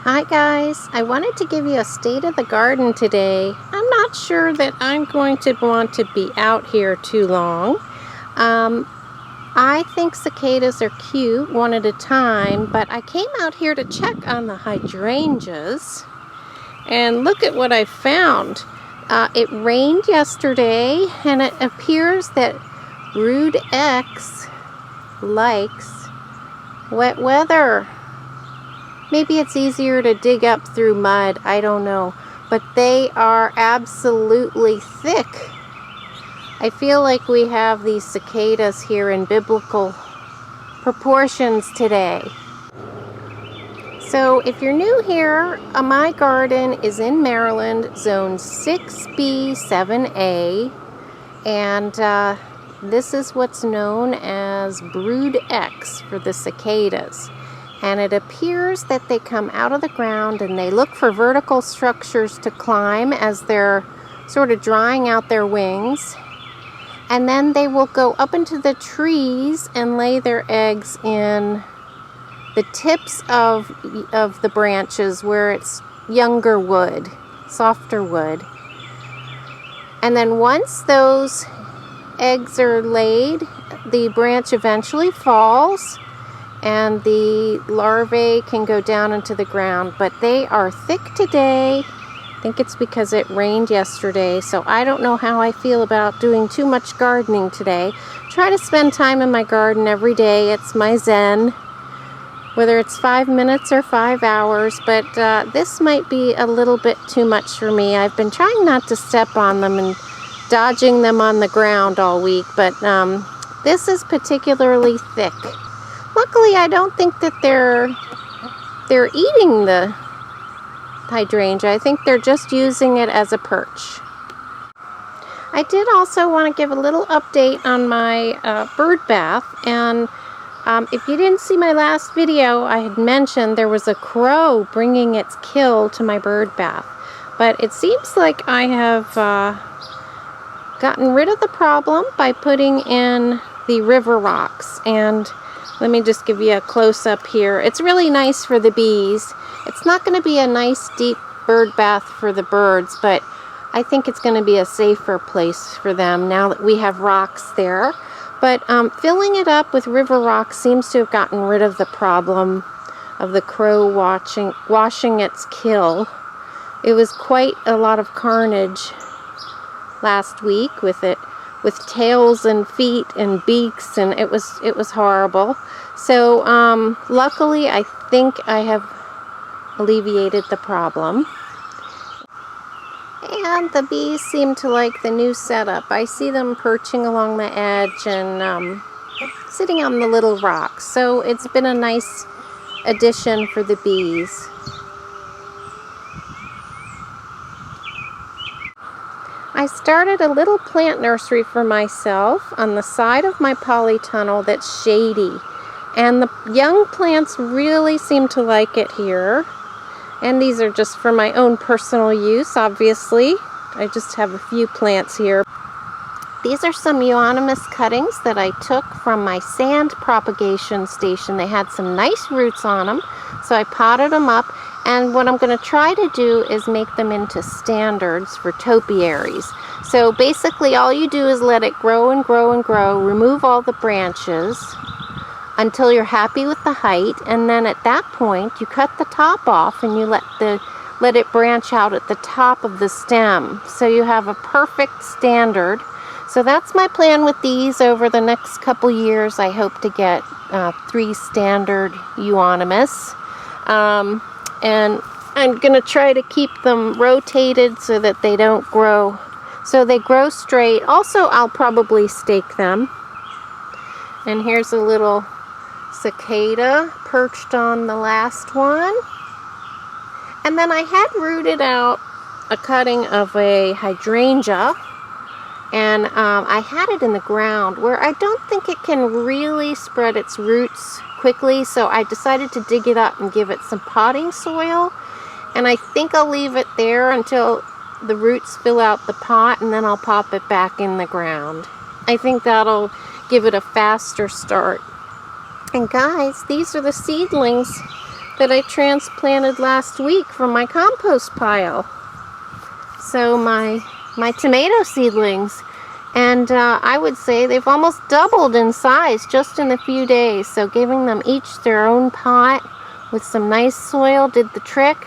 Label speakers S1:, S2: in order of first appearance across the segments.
S1: Hi guys, I wanted to give you a state of the garden today. I'm not sure that I'm going to want to be out here too long. I think cicadas are cute one at a time, but I came out here to check on the hydrangeas and look at what I found. It rained yesterday and it appears that Brood X likes wet weather. Maybe it's easier to dig up through mud, I don't know. But they are absolutely thick. I feel like we have these cicadas here in biblical proportions today. So if you're new here, my garden is in Maryland, zone 6B, 7A. And this is what's known as Brood X for the cicadas. And it appears that they come out of the ground and they look for vertical structures to climb as they're sort of drying out their wings. And then they will go up into the trees and lay their eggs in the tips of the branches where it's younger wood, softer wood. And then once those eggs are laid, the branch eventually falls and the larvae can go down into the ground, but they are thick today. I think it's because it rained yesterday, so I don't know how I feel about doing too much gardening today. Try to spend time in my garden every day. It's my zen, whether it's 5 minutes or 5 hours, but this might be a little bit too much for me. I've been trying not to step on them and dodging them on the ground all week, but this is particularly thick. Luckily, I don't think that they're eating the hydrangea. I think they're just using it as a perch. I did also want to give a little update on my bird bath. And if you didn't see my last video, I had mentioned there was a crow bringing its kill to my bird bath. But it seems like I have gotten rid of the problem by putting in the river rocks. And let me just give you a close-up here. It's really nice for the bees. It's not going to be a nice deep bird bath for the birds, but I think it's going to be a safer place for them now that we have rocks there. But filling it up with river rocks seems to have gotten rid of the problem of the crow washing its kill. It was quite a lot of carnage last week with tails and feet and beaks, and it was horrible. So luckily I think I have alleviated the problem. And the bees seem to like the new setup. I see them perching along the edge and sitting on the little rocks. So it's been a nice addition for the bees. I started a little plant nursery for myself on the side of my polytunnel that's shady. And the young plants really seem to like it here. And these are just for my own personal use, obviously. I just have a few plants here. These are some euonymus cuttings that I took from my sand propagation station. They had some nice roots on them, so I potted them up. And what I'm going to try to do is make them into standards for topiaries. So basically all you do is let it grow and grow and grow, remove all the branches until you're happy with the height, and then at that point you cut the top off and you let it branch out at the top of the stem. So you have a perfect standard. So that's my plan with these over the next couple years. I hope to get 3 standard euonymus. And I'm going to try to keep them rotated so that they don't grow. So they grow straight. Also, I'll probably stake them. And here's a little cicada perched on the last one. And then I had rooted out a cutting of a hydrangea. And I had it in the ground where I don't think it can really spread its roots quickly, so I decided to dig it up and give it some potting soil. And I think I'll leave it there until the roots fill out the pot, and then I'll pop it back in the ground. I think that'll give it a faster start. And guys, these are the seedlings that I transplanted last week from my compost pile. So my tomato seedlings, and I would say they've almost doubled in size just in a few days. So giving them each their own pot with some nice soil did the trick.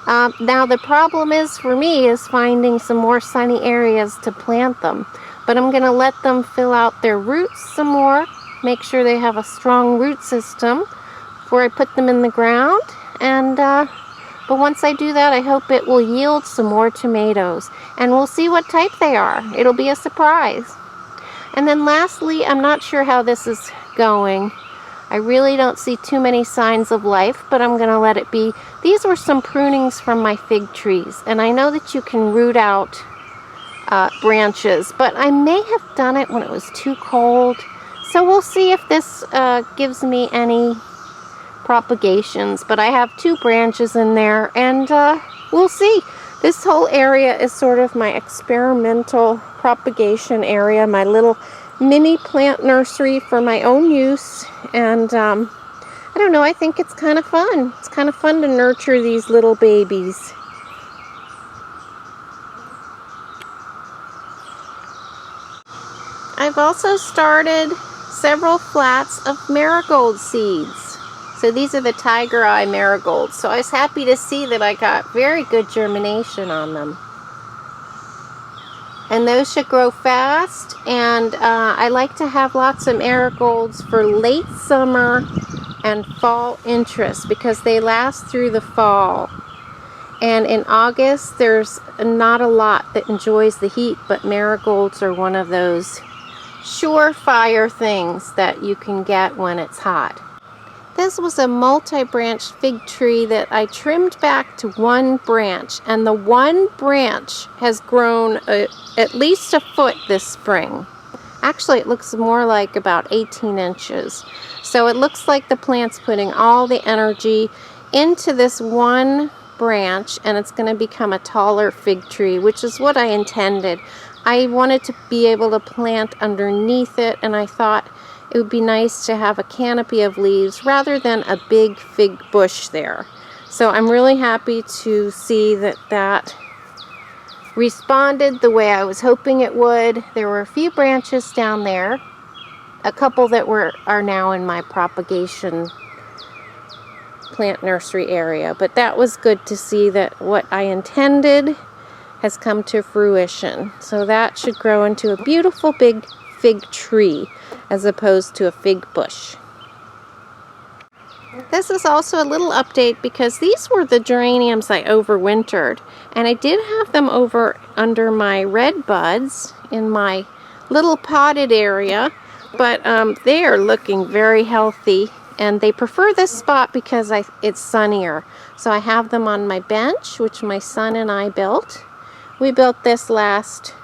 S1: Now the problem is for me is finding some more sunny areas to plant them. But I'm going to let them fill out their roots some more, make sure they have a strong root system before I put them in the ground. And but once I do that, I hope it will yield some more tomatoes. And we'll see what type they are. It'll be a surprise. And then lastly, I'm not sure how this is going. I really don't see too many signs of life, but I'm going to let it be. These were some prunings from my fig trees. And I know that you can root out branches, but I may have done it when it was too cold. So we'll see if this gives me any propagations. But I have 2 branches in there, and we'll see. This whole area is sort of my experimental propagation area, my little mini plant nursery for my own use. And I don't know, I think it's kind of fun. It's kind of fun to nurture these little babies. I've also started several flats of marigold seeds. So these are the tiger eye marigolds. So I was happy to see that I got very good germination on them. And those should grow fast. And I like to have lots of marigolds for late summer and fall interest because they last through the fall. And in August, there's not a lot that enjoys the heat, but marigolds are one of those surefire things that you can get when it's hot. This was a multi-branched fig tree that I trimmed back to 1 branch, and the 1 branch has grown at least a foot this spring. Actually, it looks more like about 18 inches. So it looks like the plant's putting all the energy into this 1 branch, and it's going to become a taller fig tree, which is what I intended. I wanted to be able to plant underneath it, and I thought it would be nice to have a canopy of leaves rather than a big fig bush there. So I'm really happy to see that that responded the way I was hoping it would. There were a few branches down there, a couple that are now in my propagation plant nursery area, but that was good to see that what I intended has come to fruition. So that should grow into a beautiful big fig tree as opposed to a fig bush. This is also a little update because these were the geraniums I overwintered, and I did have them over under my red buds in my little potted area, but they are looking very healthy, and they prefer this spot because it's sunnier. So I have them on my bench, which my son and I built. We built this last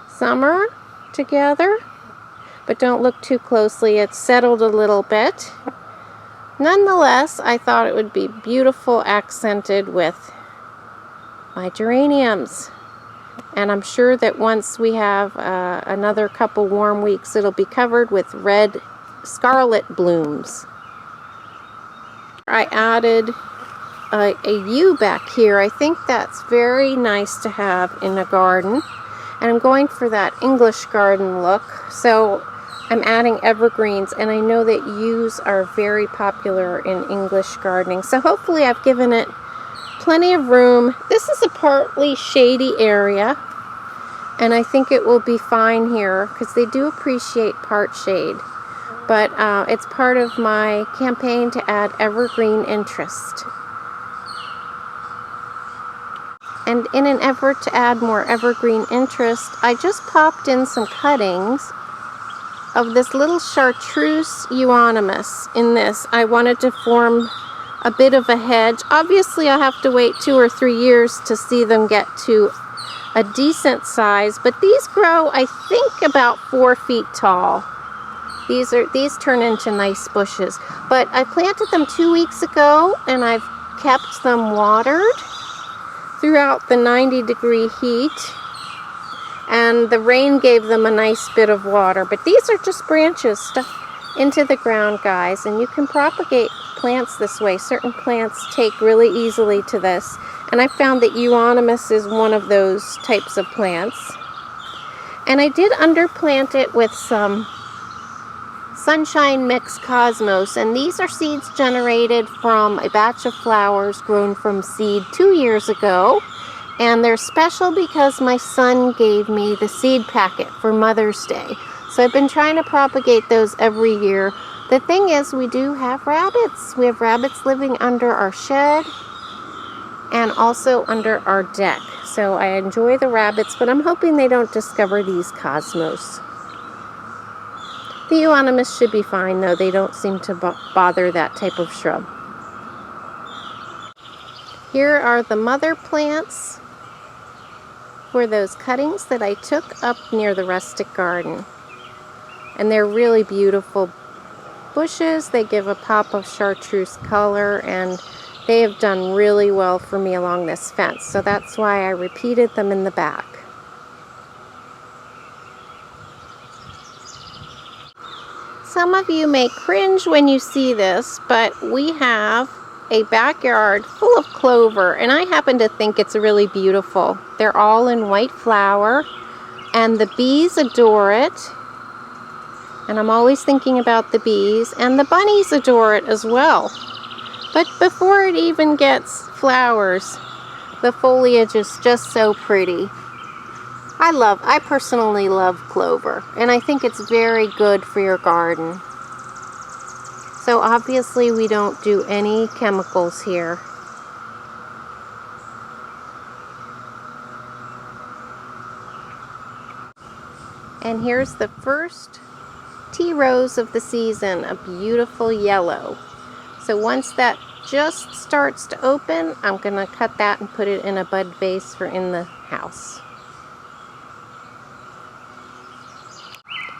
S1: summer together, but don't look too closely. It's settled a little bit. Nonetheless, I thought it would be beautiful accented with my geraniums. And I'm sure that once we have another couple warm weeks, it'll be covered with red scarlet blooms. I added a yew back here. I think that's very nice to have in a garden. And I'm going for that English garden look. So I'm adding evergreens, and I know that yews are very popular in English gardening. So hopefully I've given it plenty of room. This is a partly shady area, and I think it will be fine here because they do appreciate part shade. But it's part of my campaign to add evergreen interest. And in an effort to add more evergreen interest, I just popped in some cuttings of this little chartreuse euonymus in this. I wanted to form a bit of a hedge. Obviously, I'll have to wait 2 or 3 years to see them get to a decent size, but these grow, I think, about 4 feet tall. These turn into nice bushes. But I planted them 2 weeks ago, and I've kept them watered throughout the 90-degree heat, and the rain gave them a nice bit of water. But these are just branches stuck into the ground, guys, and you can propagate plants this way. Certain plants take really easily to this. And I found that Euonymus is one of those types of plants. And I did underplant it with some Sunshine Mix Cosmos, and these are seeds generated from a batch of flowers grown from seed 2 years ago, and they're special because my son gave me the seed packet for Mother's Day. So I've been trying to propagate those every year. The thing is, we do have rabbits. We have rabbits living under our shed and also under our deck. So I enjoy the rabbits, but I'm hoping they don't discover these cosmos. The Euonymus should be fine, though. They don't seem to bother that type of shrub. Here are the mother plants for those cuttings that I took up near the rustic garden. And they're really beautiful bushes. They give a pop of chartreuse color, and they have done really well for me along this fence. So that's why I repeated them in the back. Some of you may cringe when you see this, but we have a backyard full of clover, and I happen to think it's really beautiful. They're all in white flower, and the bees adore it. And I'm always thinking about the bees, and the bunnies adore it as well. But before it even gets flowers, the foliage is just so pretty. I personally love clover, and I think it's very good for your garden. So obviously we don't do any chemicals here. And here's the first tea rose of the season, a beautiful yellow. So once that just starts to open, I'm going to cut that and put it in a bud vase for in the house.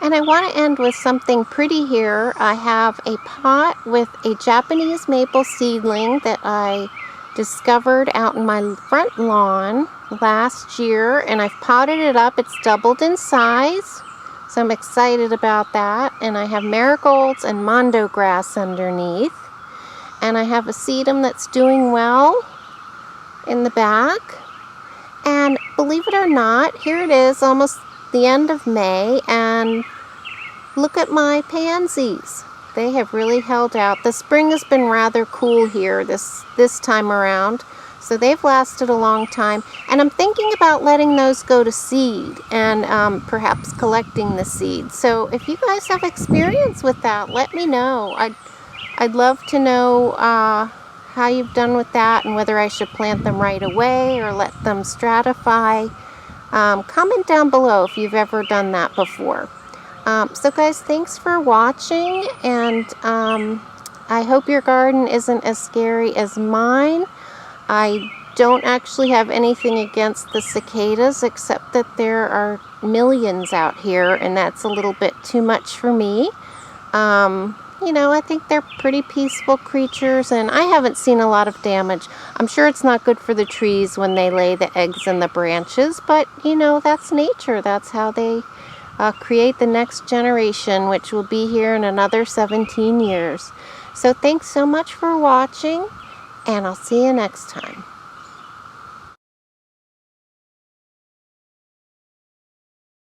S1: And I want to end with something pretty here. I have a pot with a Japanese maple seedling that I discovered out in my front lawn last year, and I've potted it up. It's doubled in size, so I'm excited about that. And I have marigolds and mondo grass underneath. And I have a sedum that's doing well in the back. And believe it or not, here it is, almost the end of May, and look at my pansies. They have really held out. The spring has been rather cool here this time around, so they've lasted a long time. And I'm thinking about letting those go to seed and perhaps collecting the seeds. So if you guys have experience with that, let me know. I'd love to know how you've done with that, and whether I should plant them right away or let them stratify. Comment down below if you've ever done that before. So guys, thanks for watching, and I hope your garden isn't as scary as mine. I don't actually have anything against the cicadas, except that there are millions out here, and that's a little bit too much for me. You know, I think they're pretty peaceful creatures, and I haven't seen a lot of damage. I'm sure it's not good for the trees when they lay the eggs in the branches, but, you know, that's nature. That's how they create the next generation, which will be here in another 17 years. So thanks so much for watching, and I'll see you next time.